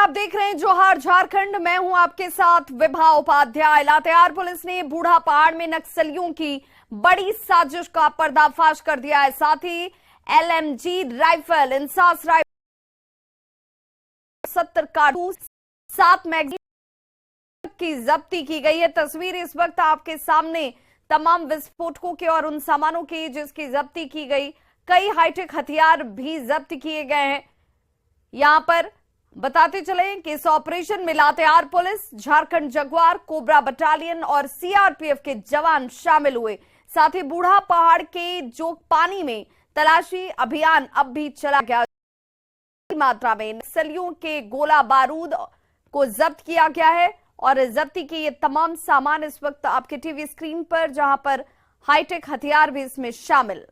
आप देख रहे हैं जोहार झारखंड। मैं हूं आपके साथ विभा उपाध्याय। लातेहार पुलिस ने बूढ़ा पहाड़ में नक्सलियों की बड़ी साजिश का पर्दाफाश कर दिया है। साथ ही एलएमजी राइफल, इंसास राइफल, 70 कारतूस, 7 मैगजीन की जब्ती की गई है। तस्वीर इस वक्त आपके सामने तमाम विस्फोटकों के और उन सामानों की जिसकी जब्ती की गई। कई हाईटेक हथियार भी जब्त किए गए हैं। यहां पर बताते चले कि इस ऑपरेशन में Latehar police, Jharkhand Jaguar, cobra battalion और सीआरपीएफ के जवान शामिल हुए। साथ ही बूढ़ा पहाड़ के जोग पानी में तलाशी अभियान अब भी चला गया। मात्रा में नक्सलियों के गोला बारूद को जब्त किया गया है और जब्ती के ये तमाम सामान इस वक्त आपके टीवी स्क्रीन पर, जहां पर हाईटेक हथियार भी इसमें शामिल।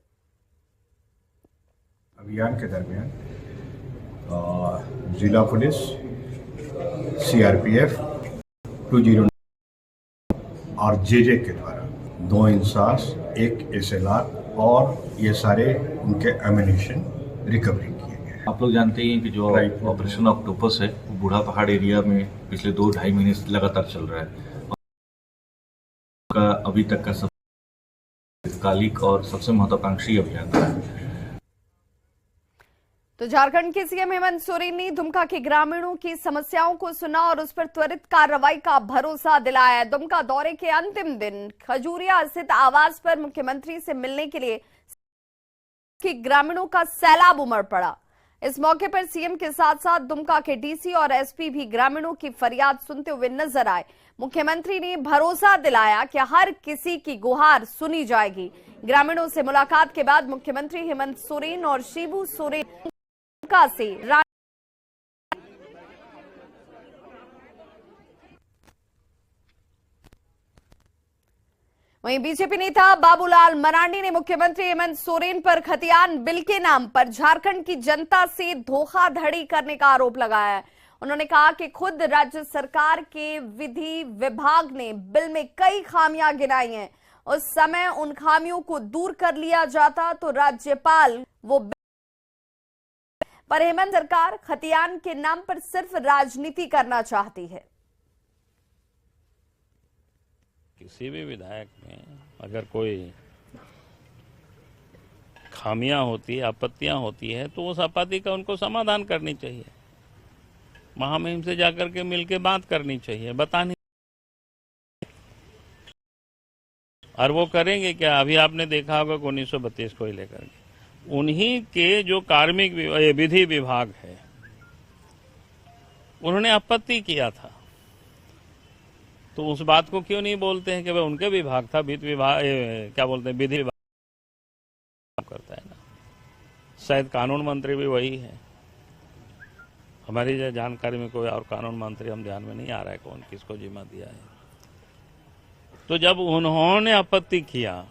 अभियान के दरमियान जिला पुलिस, सीआरपीएफ 20 और जेजे के द्वारा 2 इंसास, 1 एसएलआर और ये सारे उनके एम्यूनिशन रिकवरी किए गए। आप लोग जानते ही हैं कि जो ऑपरेशन ऑक्टोपस है वो बूढ़ा पहाड़ एरिया में पिछले 2-2.5 महीने से लगातार चल रहा है। का अभी तक का सबसे कालिक और सबसे महत्वाकांक्षी अभियान है। तो झारखंड के सीएम हेमंत सोरेन ने दुमका के ग्रामीणों की समस्याओं को सुना और उस पर त्वरित कार्रवाई का भरोसा दिलाया। दुमका दौरे के अंतिम दिन खजूरिया स्थित आवास पर मुख्यमंत्री से मिलने के लिए ग्रामीणों का सैलाब उमड़ पड़ा। इस मौके पर सीएम के साथ साथ दुमका के डीसी और एसपी भी ग्रामीणों की फरियाद सुनते हुए नजर आए। मुख्यमंत्री ने भरोसा दिलाया कि हर किसी की गुहार सुनी जाएगी। ग्रामीणों से मुलाकात के बाद मुख्यमंत्री हेमंत सोरेन और शिबू सोरेन से वहीं बीजेपी नेता बाबूलाल मरांडी ने मुख्यमंत्री हेमंत सोरेन पर खतियान बिल के नाम पर झारखंड की जनता से धोखाधड़ी करने का आरोप लगाया है। उन्होंने कहा कि खुद राज्य सरकार के विधि विभाग ने बिल में कई खामियां गिनाई हैं। उस समय उन खामियों को दूर कर लिया जाता तो राज्यपाल वो पर हेमंत सरकार खतियान के नाम पर सिर्फ राजनीति करना चाहती है। किसी भी विधायक में अगर कोई खामियां होती है, आपत्तियां होती है, तो उस आपत्ति का उनको समाधान करनी चाहिए। महामहिम से जाकर के मिलके बात करनी चाहिए, बतानी। और वो करेंगे क्या? अभी आपने देखा होगा 1932 को ही लेकर के उन्हीं के जो कार्मिक विधि विभाग है उन्होंने आपत्ति किया था, तो उस बात को क्यों नहीं बोलते हैं कि वह उनके विभाग था? विधि विभाग क्या बोलते हैं, विधि विभाग करता है ना। शायद कानून मंत्री भी वही है। हमारी जानकारी में कोई और कानून मंत्री हम ध्यान में नहीं आ रहा है कौन किसको जिम्मा दिया है। तो जब उन्होंने आपत्ति किया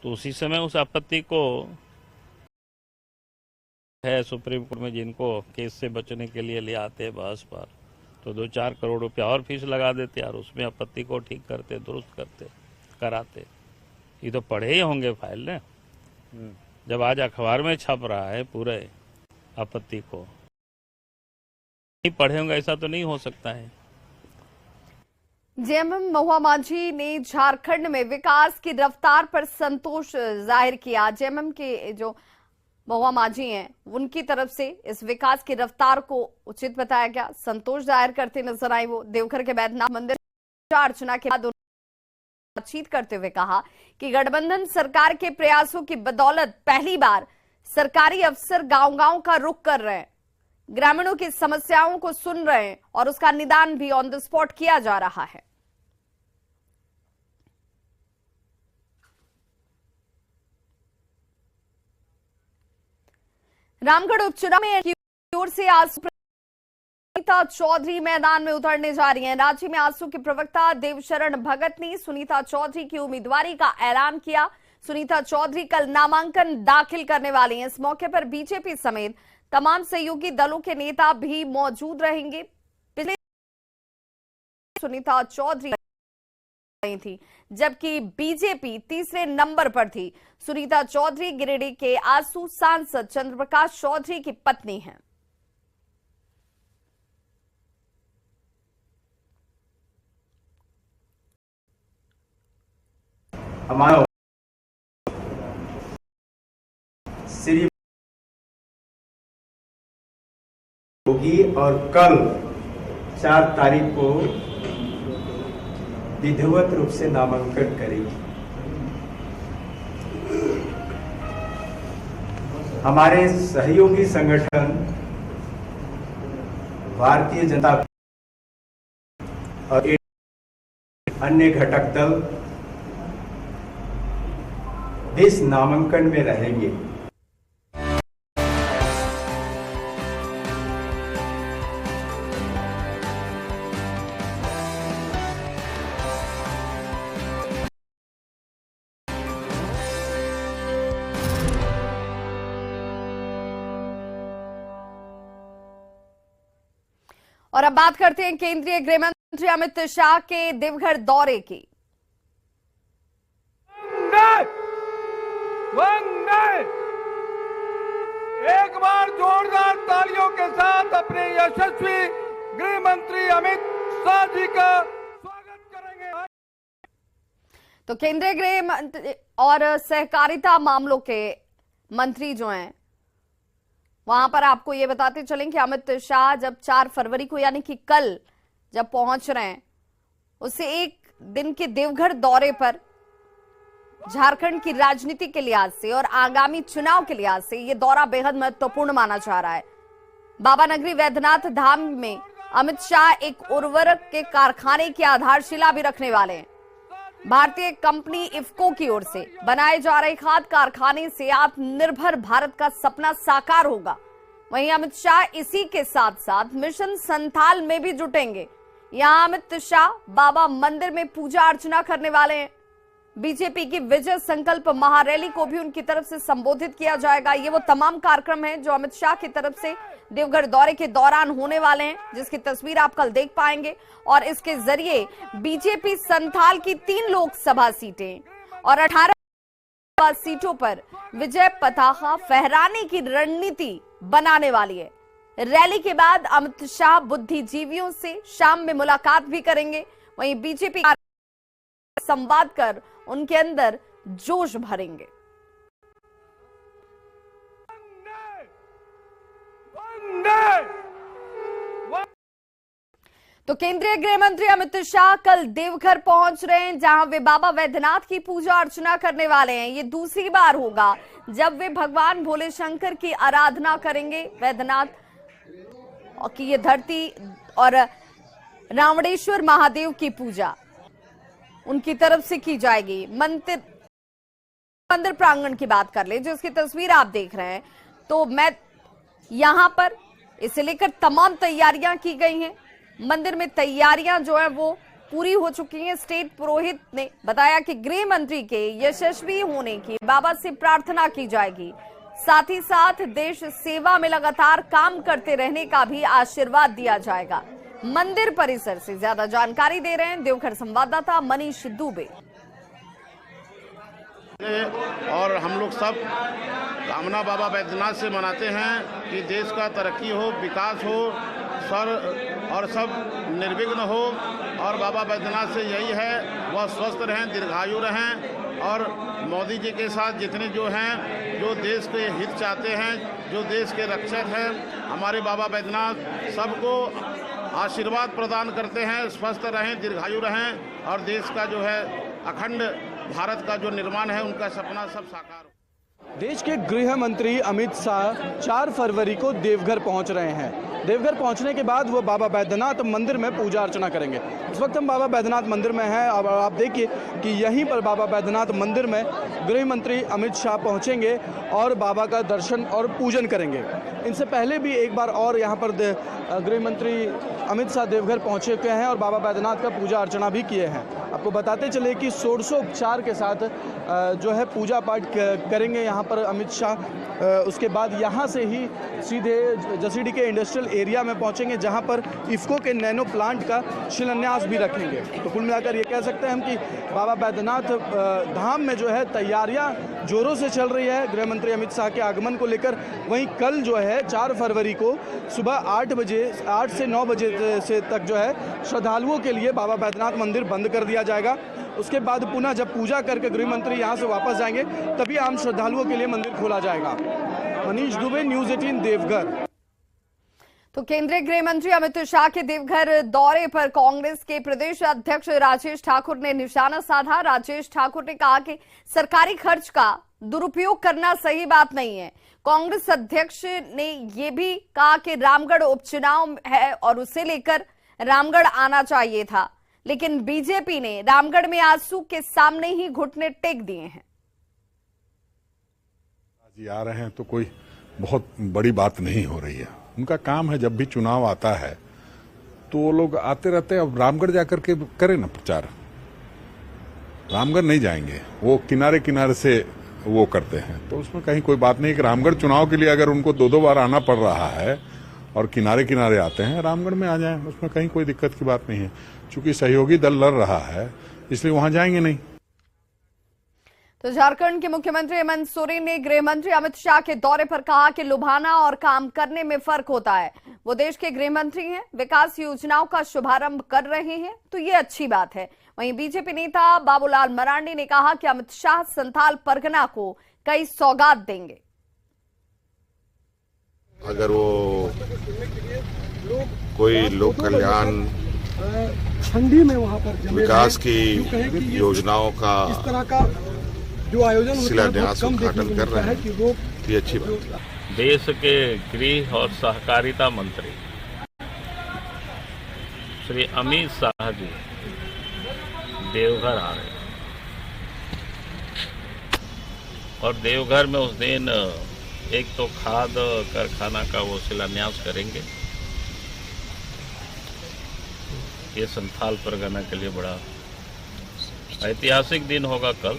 तो उसी समय उस आपत्ति को है सुप्रीम कोर्ट में जिनको केस से बचने के लिए ले आते हैं बहस पर, तो 2-4 करोड़ रुपया और फीस लगा देते और उसमें आपत्ति को ठीक करते, दुरुस्त करते, कराते। ये तो पढ़े ही होंगे फाइल ने, जब आज अखबार में छप रहा है पूरे आपत्ति को, नहीं पढ़े होंगे ऐसा तो नहीं हो सकता है। जेएमएम महुआ माझी ने झारखंड में विकास की रफ्तार पर संतोष जाहिर किया। जेएमएम के जो महुआ माझी हैं उनकी तरफ से इस विकास की रफ्तार को उचित बताया गया। संतोष जाहिर करते नजर आई वो। देवघर के बैद्यनाथ मंदिर पूजा अर्चना के बाद बातचीत करते हुए कहा कि गठबंधन सरकार के प्रयासों की बदौलत पहली बार सरकारी अफसर गांव-गांव का रुख कर रहे हैं, ग्रामीणों की समस्याओं को सुन रहे हैं और उसका निदान भी ऑन द स्पॉट किया जा रहा है। रामगढ़ उपचुनाव में की ओर से आज सुनीता चौधरी मैदान में उतरने जा रही हैं। राज्य में आजसू के प्रवक्ता देवशरण भगत ने सुनीता चौधरी की उम्मीदवारी का ऐलान किया। सुनीता चौधरी कल नामांकन दाखिल करने वाली हैं। इस मौके पर बीजेपी समेत तमाम सहयोगी दलों के नेता भी मौजूद रहेंगे। पिछले सुनीता चौधरी थी, जबकि बीजेपी तीसरे नंबर पर थी। सुनीता चौधरी गिरिडीह के आजसू सांसद चंद्रप्रकाश चौधरी की पत्नी हैं। हमारा श्री होगी और कल 4 तारीख को विधिवत रूप से नामांकन करेगी। हमारे सहयोगी संगठन भारतीय जनता और अन्य घटक दल इस नामांकन में रहेंगे। और अब बात करते हैं केंद्रीय गृह मंत्री अमित शाह के देवघर दौरे की। एक बार जोरदार तालियों के साथ अपने यशस्वी गृह मंत्री अमित शाह जी का स्वागत करेंगे। तो केंद्रीय गृह मंत्री और सहकारिता मामलों के मंत्री जो हैं, वहां पर आपको ये बताते चलें कि अमित शाह जब 4 फरवरी को यानी कि कल जब पहुंच रहे हैं, उससे एक दिन के देवघर दौरे पर झारखंड की राजनीति के लिहाज से और आगामी चुनाव के लिहाज से ये दौरा बेहद महत्वपूर्ण माना जा रहा है। बाबा नगरी वैद्यनाथ धाम में अमित शाह एक उर्वरक के कारखाने की आधारशिला भी रखने वाले हैं। भारतीय कंपनी इफ्को की ओर से बनाए जा रहे खाद कारखाने से आत्मनिर्भर भारत का सपना साकार होगा। वहीं अमित शाह इसी के साथ साथ मिशन संथाल में भी जुटेंगे। यहां अमित शाह बाबा मंदिर में पूजा अर्चना करने वाले हैं। बीजेपी की विजय संकल्प महारैली को भी उनकी तरफ से संबोधित किया जाएगा। ये वो तमाम कार्यक्रम हैं जो अमित शाह की तरफ से देवघर दौरे के दौरान होने वाले हैं, जिसकी तस्वीर आप कल देख पाएंगे। और इसके जरिए बीजेपी संथाल की 3 लोकसभा सीटें और 18 सीटों पर विजय पताका फहराने की रणनीति बनाने वाली है। रैली के बाद अमित शाह बुद्धिजीवियों से शाम में मुलाकात भी करेंगे। वहीं बीजेपी संवाद कर उनके अंदर जोश भरेंगे। तो केंद्रीय गृह मंत्री अमित शाह कल देवघर पहुंच रहे हैं, जहां वे बाबा वैद्यनाथ की पूजा अर्चना करने वाले हैं। ये दूसरी बार होगा जब वे भगवान भोले शंकर की आराधना करेंगे। वैद्यनाथ की ये धरती और रावणेश्वर महादेव की पूजा उनकी तरफ से की जाएगी। मंदिर प्रांगण की बात कर ले, जिसकी तस्वीर आप देख रहे हैं, तो मैं यहां पर इसे लेकर तमाम तैयारियां की गई हैं। मंदिर में तैयारियां जो है वो पूरी हो चुकी हैं। स्टेट पुरोहित ने बताया कि गृह मंत्री के यशस्वी होने की बाबा से प्रार्थना की जाएगी। साथ ही साथ देश सेवा में लगातार काम करते रहने का भी आशीर्वाद दिया जाएगा। मंदिर परिसर से ज्यादा जानकारी दे रहे हैं देवघर संवाददाता मनीष दुबे। और हम लोग सब कामना बाबा बैद्यनाथ से मनाते हैं कि देश का तरक्की हो, विकास हो, और सब निर्विघ्न हो। और बाबा बैद्यनाथ से यही है वह स्वस्थ रहें, दीर्घायु रहें। और मोदी जी के साथ जितने जो हैं, जो देश के हित चाहते हैं, जो देश के रक्षक हैं, हमारे बाबा बैद्यनाथ सबको आशीर्वाद प्रदान करते हैं। स्वस्थ रहें, दीर्घायु रहें और देश का जो है अखंड भारत का जो निर्माण है उनका सपना सब साकार हो। देश के गृह मंत्री अमित शाह 4 फरवरी को देवघर पहुंच रहे हैं। देवघर पहुंचने के बाद वो बाबा बैद्यनाथ मंदिर में पूजा अर्चना करेंगे। इस वक्त हम बाबा बैद्यनाथ मंदिर में हैं। अब आप देखिए कि यहीं पर बाबा बैद्यनाथ मंदिर में गृह मंत्री अमित शाह पहुंचेंगे और बाबा का दर्शन और पूजन करेंगे। इनसे पहले भी एक बार और यहाँ पर गृह मंत्री अमित शाह देवघर पहुँचे हुए हैं और बाबा बैद्यनाथ का पूजा अर्चना भी किए हैं। आपको बताते चले कि षोडशोपचार के साथ जो है पूजा पाठ करेंगे यहाँ पर अमित शाह। उसके बाद यहाँ से ही सीधे जसीडीह के इंडस्ट्रियल एरिया में पहुँचेंगे, जहाँ पर इफ्को के नैनो प्लांट का शिलान्यास भी रखेंगे। तो कुल मिलाकर ये कह सकते हैं हम कि बाबा बैद्यनाथ धाम में जो है तैयारियाँ जोरों से चल रही है गृह मंत्री अमित शाह के आगमन को लेकर। वहीं कल जो है 4 फरवरी को सुबह 8 से 9 बजे से तक जो है श्रद्धालुओं के लिए बाबा बैद्यनाथ मंदिर बंद कर दिया जाएगा। उसके बाद पुनः जब पूजा करके गृह मंत्री यहाँ से वापस जाएंगे तभी आम श्रद्धालुओं के लिए मंदिर खोला जाएगा। मनीष दुबे, न्यूज़ 18 देवघर। तो केंद्रीय गृह मंत्री अमित शाह के देवघर दौरे पर कांग्रेस के प्रदेश अध्यक्ष राजेश ठाकुर ने निशाना साधा। राजेश ठाकुर ने कहा कि सरकारी खर्च का दुरुपयोग करना सही बात नहीं है। कांग्रेस अध्यक्ष ने यह भी कहा कि रामगढ़ उपचुनाव है और उसे लेकर रामगढ़ आना चाहिए था, लेकिन बीजेपी ने रामगढ़ में आंसू के सामने ही घुटने टेक दिए हैं। आ रहे हैं तो कोई बहुत बड़ी बात नहीं हो रही है। उनका काम है, जब भी चुनाव आता है तो वो लोग आते रहते हैं। अब रामगढ़ जाकर के करें ना प्रचार। रामगढ़ नहीं जाएंगे, वो किनारे किनारे से वो करते हैं, तो उसमें कहीं कोई बात नहीं कि रामगढ़ चुनाव के लिए अगर उनको 2-2 बार आना पड़ रहा है और किनारे किनारे आते हैं, रामगढ़ में आ जाएं, उसमें कहीं कोई दिक्कत की बात नहीं है। चूंकि सहयोगी दल लड़ रहा है इसलिए वहां जाएंगे नहीं। तो झारखंड के मुख्यमंत्री हेमंत सोरेन ने गृह मंत्री अमित शाह के दौरे पर कहा कि लुभाना और काम करने में फर्क होता है। वो देश के गृह मंत्री हैं, विकास योजनाओं का शुभारंभ कर रहे हैं, तो ये अच्छी बात है। वहीं बीजेपी नेता बाबूलाल मरांडी ने कहा कि अमित शाह संथाल परगना को कई सौगात देंगे। अगर वो कोई लोक कल्याण ठंडी में वहां पर विकास की योजनाओं का इस तरह का जो आयोजन शिलान्यास उद्घाटन कर रहे हैं, ये अच्छी बात है। देश के गृह और सहकारिता मंत्री श्री अमित शाह जी देवघर आ रहे हैं और देवघर में उस दिन एक तो खाद कारखाना का वो शिलान्यास करेंगे। ये संथाल परगना के लिए बड़ा ऐतिहासिक दिन होगा कल,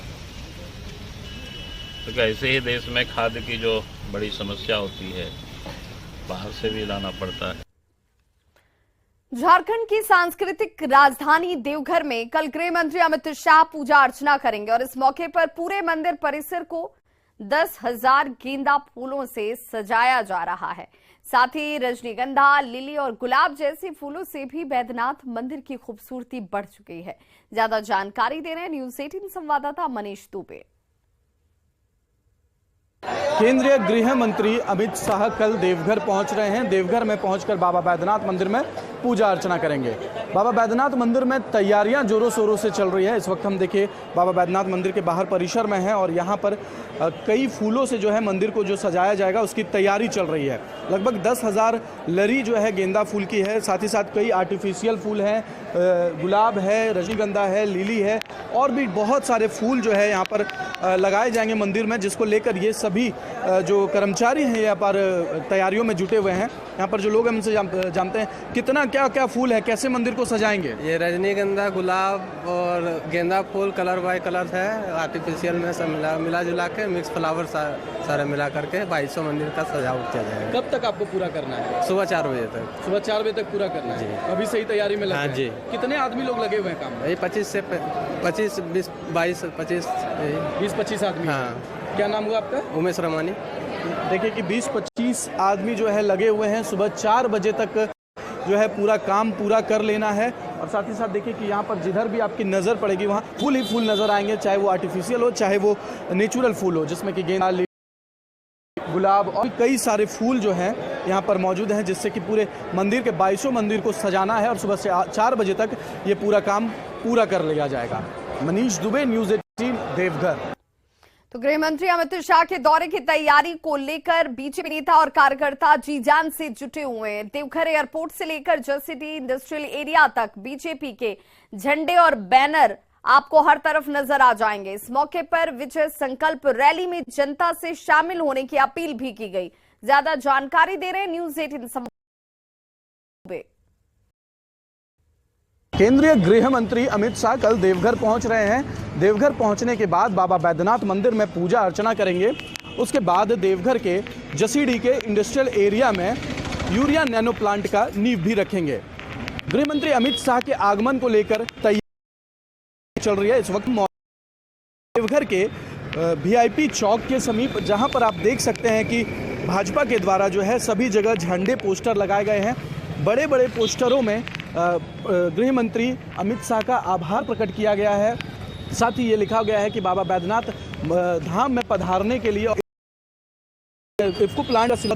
क्योंकि ऐसे ही देश में खाद की जो बड़ी समस्या होती है बाहर से भी लाना पड़ता है। झारखंड की सांस्कृतिक राजधानी देवघर में कल गृह मंत्री अमित शाह पूजा अर्चना करेंगे और इस मौके पर पूरे मंदिर परिसर को 10,000 गेंदा फूलों से सजाया जा रहा है। साथ ही रजनीगंधा, लिली और गुलाब जैसे फूलों से भी बैद्यनाथ मंदिर की खूबसूरती बढ़ चुकी है। ज्यादा जानकारी दे रहे हैं न्यूज़ 18 संवाददाता मनीष दुबे। केंद्रीय गृह मंत्री अमित शाह कल देवघर पहुंच रहे हैं। देवघर में पहुंचकर बाबा बैद्यनाथ मंदिर में पूजा अर्चना करेंगे। बाबा बैद्यनाथ मंदिर में तैयारियां जोरों शोरों से चल रही है। इस वक्त हम देखिए बाबा बैद्यनाथ मंदिर के बाहर परिसर में हैं और यहां पर कई फूलों से जो है मंदिर को जो सजाया जाएगा उसकी तैयारी चल रही है। लगभग 10,000 लरी जो है गेंदा फूल की है, साथ ही साथ कई आर्टिफिशियल फूल हैं, गुलाब है, रजनीगंधा है, लिली है और भी बहुत सारे फूल जो है यहाँ पर लगाए जाएंगे मंदिर में, जिसको लेकर ये सभी जो कर्मचारी हैं यहाँ पर तैयारियों में जुटे हुए हैं। यहाँ पर जो लोग हैं उनसे जानते हैं कितना क्या क्या फूल है, कैसे मंदिर को सजाएंगे। ये रजनीगंधा, गुलाब और गेंदा फूल कलर बाय कलर है, आर्टिफिशियल में सब मिला जुला के मिक्स फ्लावर सारे मिला करके 2200 मंदिर का सजावट किया जाएगा। कब तक आपको पूरा करना है? सुबह 4 बजे तक। सुबह 4 बजे तक पूरा करना है। अभी सही तैयारी में लगे हैं? जी। कितने आदमी लोग लगे हुए हैं काम में? ये 25 से 25 20 22 25 20-25 आदमी। हाँ। क्या नाम हुआ आपका? उमेश रमानी। देखिए कि 20-25 आदमी जो है लगे हुए हैं। सुबह 4 बजे तक जो है पूरा काम पूरा कर लेना है। और साथ ही साथ देखिए कि यहाँ पर जिधर भी आपकी नज़र पड़ेगी वहाँ फूल ही फूल नज़र आएंगे, चाहे वो आर्टिफिशियल हो चाहे वो नेचुरल फूल हो, जिसमें कि गेंदा, गुलाब और कई सारे फूल जो हैं यहाँ पर मौजूद हैं, जिससे कि पूरे मंदिर के 2200 मंदिर को सजाना है और सुबह से 4 बजे तक ये पूरा काम पूरा कर लिया जाएगा। मनीष दुबे, न्यूज़ 18 देवघर। तो गृह मंत्री अमित शाह के दौरे की तैयारी को लेकर बीजेपी नेता और कार्यकर्ता जी जान से जुटे हुए हैं। देवघर एयरपोर्ट से लेकर जलसिटी इंडस्ट्रियल एरिया तक बीजेपी के झंडे और बैनर आपको हर तरफ नजर आ जाएंगे। इस मौके पर विजय संकल्प रैली में जनता से शामिल होने की अपील भी की गई। ज्यादा जानकारी दे रहे हैं न्यूज़ 18 संवाददाता। केंद्रीय गृह मंत्री अमित शाह कल देवघर पहुंच रहे हैं। देवघर पहुंचने के बाद बाबा बैद्यनाथ मंदिर में पूजा अर्चना करेंगे। उसके बाद देवघर के जसीडी के इंडस्ट्रियल एरिया में यूरिया नैनो प्लांट का नींव भी रखेंगे। गृह मंत्री अमित शाह के आगमन को लेकर तैयारी चल रही है। इस वक्त देवघर के वीआईपी चौक के समीप, जहां पर आप देख सकते हैं कि भाजपा के द्वारा जो है सभी जगह झंडे पोस्टर लगाए गए हैं। बड़े बड़े पोस्टरों में गृह मंत्री अमित शाह का आभार प्रकट किया गया है साथ ही ये लिखा गया है कि बाबा बैद्यनाथ धाम में पधारने के लिए इफ्को प्लांट का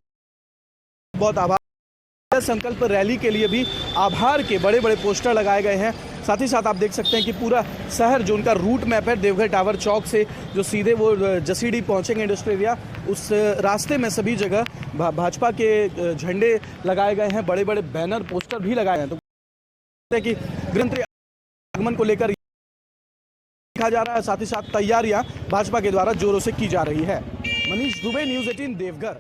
बहुत आभार। संकल्प रैली के लिए भी आभार के बड़े बड़े पोस्टर लगाए गए हैं। साथ ही साथ आप देख सकते हैं कि पूरा शहर जो उनका रूट मैप है, देवघर टावर चौक से जो सीधे वो जसीडी पहुंचेंगे इंडस्ट्रियल एरिया, उस रास्ते में सभी जगह भाजपा के झंडे लगाए गए हैं, बड़े बड़े बैनर पोस्टर भी लगाए हैं। तो कि गृहमंत्री आगमन को लेकर लिखा जा रहा है, साथ ही साथ तैयारियां भाजपा के द्वारा जोरों से की जा रही है। मनीष दुबे, न्यूज़ 18 देवघर।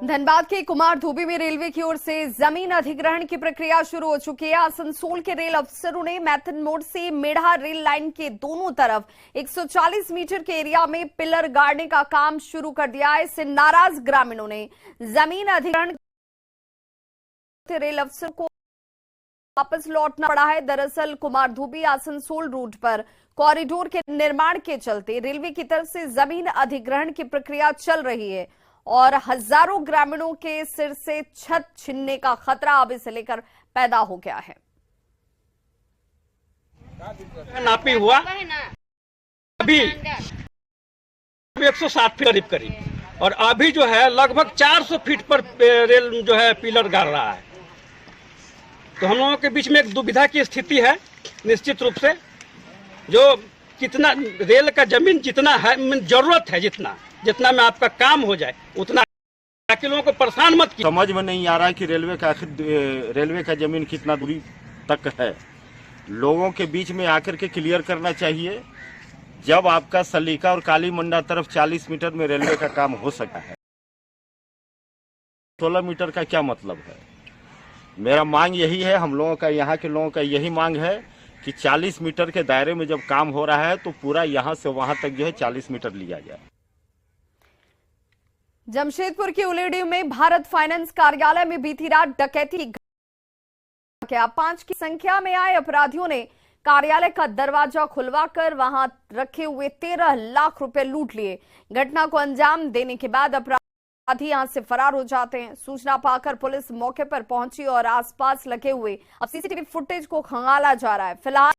धनबाद के कुमार धोबी में रेलवे की ओर से जमीन अधिग्रहण की प्रक्रिया शुरू हो चुकी है। आसनसोल के रेल अफसरों ने मैथन मोड़ से मेढ़ा रेल लाइन के दोनों तरफ 140 मीटर के एरिया में पिलर गाड़ने का काम शुरू कर दिया है। इससे नाराज ग्रामीणों ने जमीन अधिग्रहण रेल अफसर को वापस लौटना पड़ा है। दरअसल कुमार धोबी आसनसोल रूट पर कॉरिडोर के निर्माण के चलते रेलवे की तरफ से जमीन अधिग्रहण की प्रक्रिया चल रही है और हजारों ग्रामीणों के सिर से छत छीनने का खतरा अब इसे लेकर पैदा हो गया है। नापी हुआ अभी 160 फीट करीब और अभी जो है लगभग 400 फीट पर रेल जो है पिलर गाड़ रहा है। तो हम लोगों के बीच में एक दुविधा की स्थिति है निश्चित रूप से। जो कितना रेल का जमीन जितना है जरूरत है, जितना में आपका काम हो जाए उतना, ताकि लोगों को परेशान मत कीजिए। समझ में नहीं आ रहा है कि रेलवे का जमीन कितना दूरी तक है। लोगों के बीच में आकर के क्लियर करना चाहिए। जब आपका सलीका और काली मंडा तरफ 40 मीटर में रेलवे का काम हो सकता है, 16 मीटर का क्या मतलब है? मेरा मांग यही है, हम लोगों का, यहाँ के लोगों का यही मांग है कि 40 मीटर के दायरे में जब काम हो रहा है तो पूरा यहाँ से वहाँ तक जो है 40 मीटर लिया जाए। जमशेदपुर के उलेडी में भारत फाइनेंस कार्यालय में बीती रात डकैती गया। 5 की संख्या में आए अपराधियों ने कार्यालय का दरवाजा खुलवाकर वहां रखे हुए 13 लाख रुपए लूट लिए। घटना को अंजाम देने के बाद अपराधी यहां से फरार हो जाते हैं। सूचना पाकर पुलिस मौके पर पहुंची और आसपास लगे हुए अब सीसीटीवी फुटेज को खंगाला जा रहा है। फिलहाल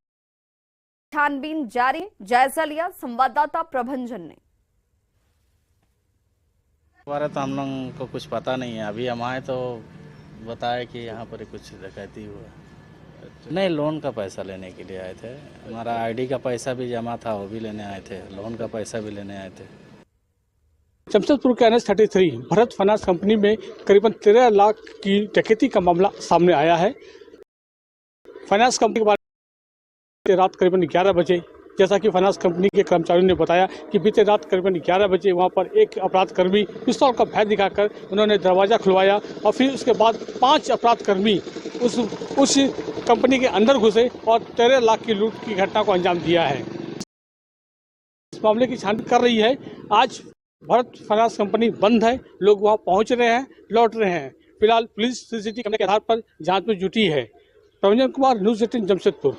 छानबीन जारी, जायजा लिया संवाददाता प्रभंजन ने। तो हम लोग को कुछ पता नहीं है, अभी हम आए तो बताया कि यहाँ पर कुछ डकैती हुआ। नहीं, लोन का पैसा लेने के लिए आए थे। हमारा आईडी का पैसा भी जमा था, वो भी लेने आए थे। लोन का पैसा भी लेने आए थे। जमशेदपुर के NH33 भारत फाइनेंस कंपनी में करीबन 13 लाख की डकैती का मामला सामने आया है। फाइनेंस कंपनी के बारे में रात करीबन 11 बजे, जैसा कि फाइनेंस कंपनी के कर्मचारियों ने बताया कि बीते रात करीबन 11 बजे वहां पर एक अपराध कर्मी पिस्तौल का भय दिखाकर उन्होंने दरवाजा खुलवाया और फिर उसके बाद 5 अपराध कर्मी उस कंपनी के अंदर घुसे और 13 लाख की लूट की घटना को अंजाम दिया है। इस मामले की छानबीन कर रही है। आज भारत फाइनेंस कंपनी बंद है, लोग वहां पहुंच रहे हैं, लौट रहे हैं। फिलहाल पुलिस सीसीटीवी कैमरे के आधार पर जांच में जुटी है। प्रभंजन कुमार, न्यूज़ 18 जमशेदपुर।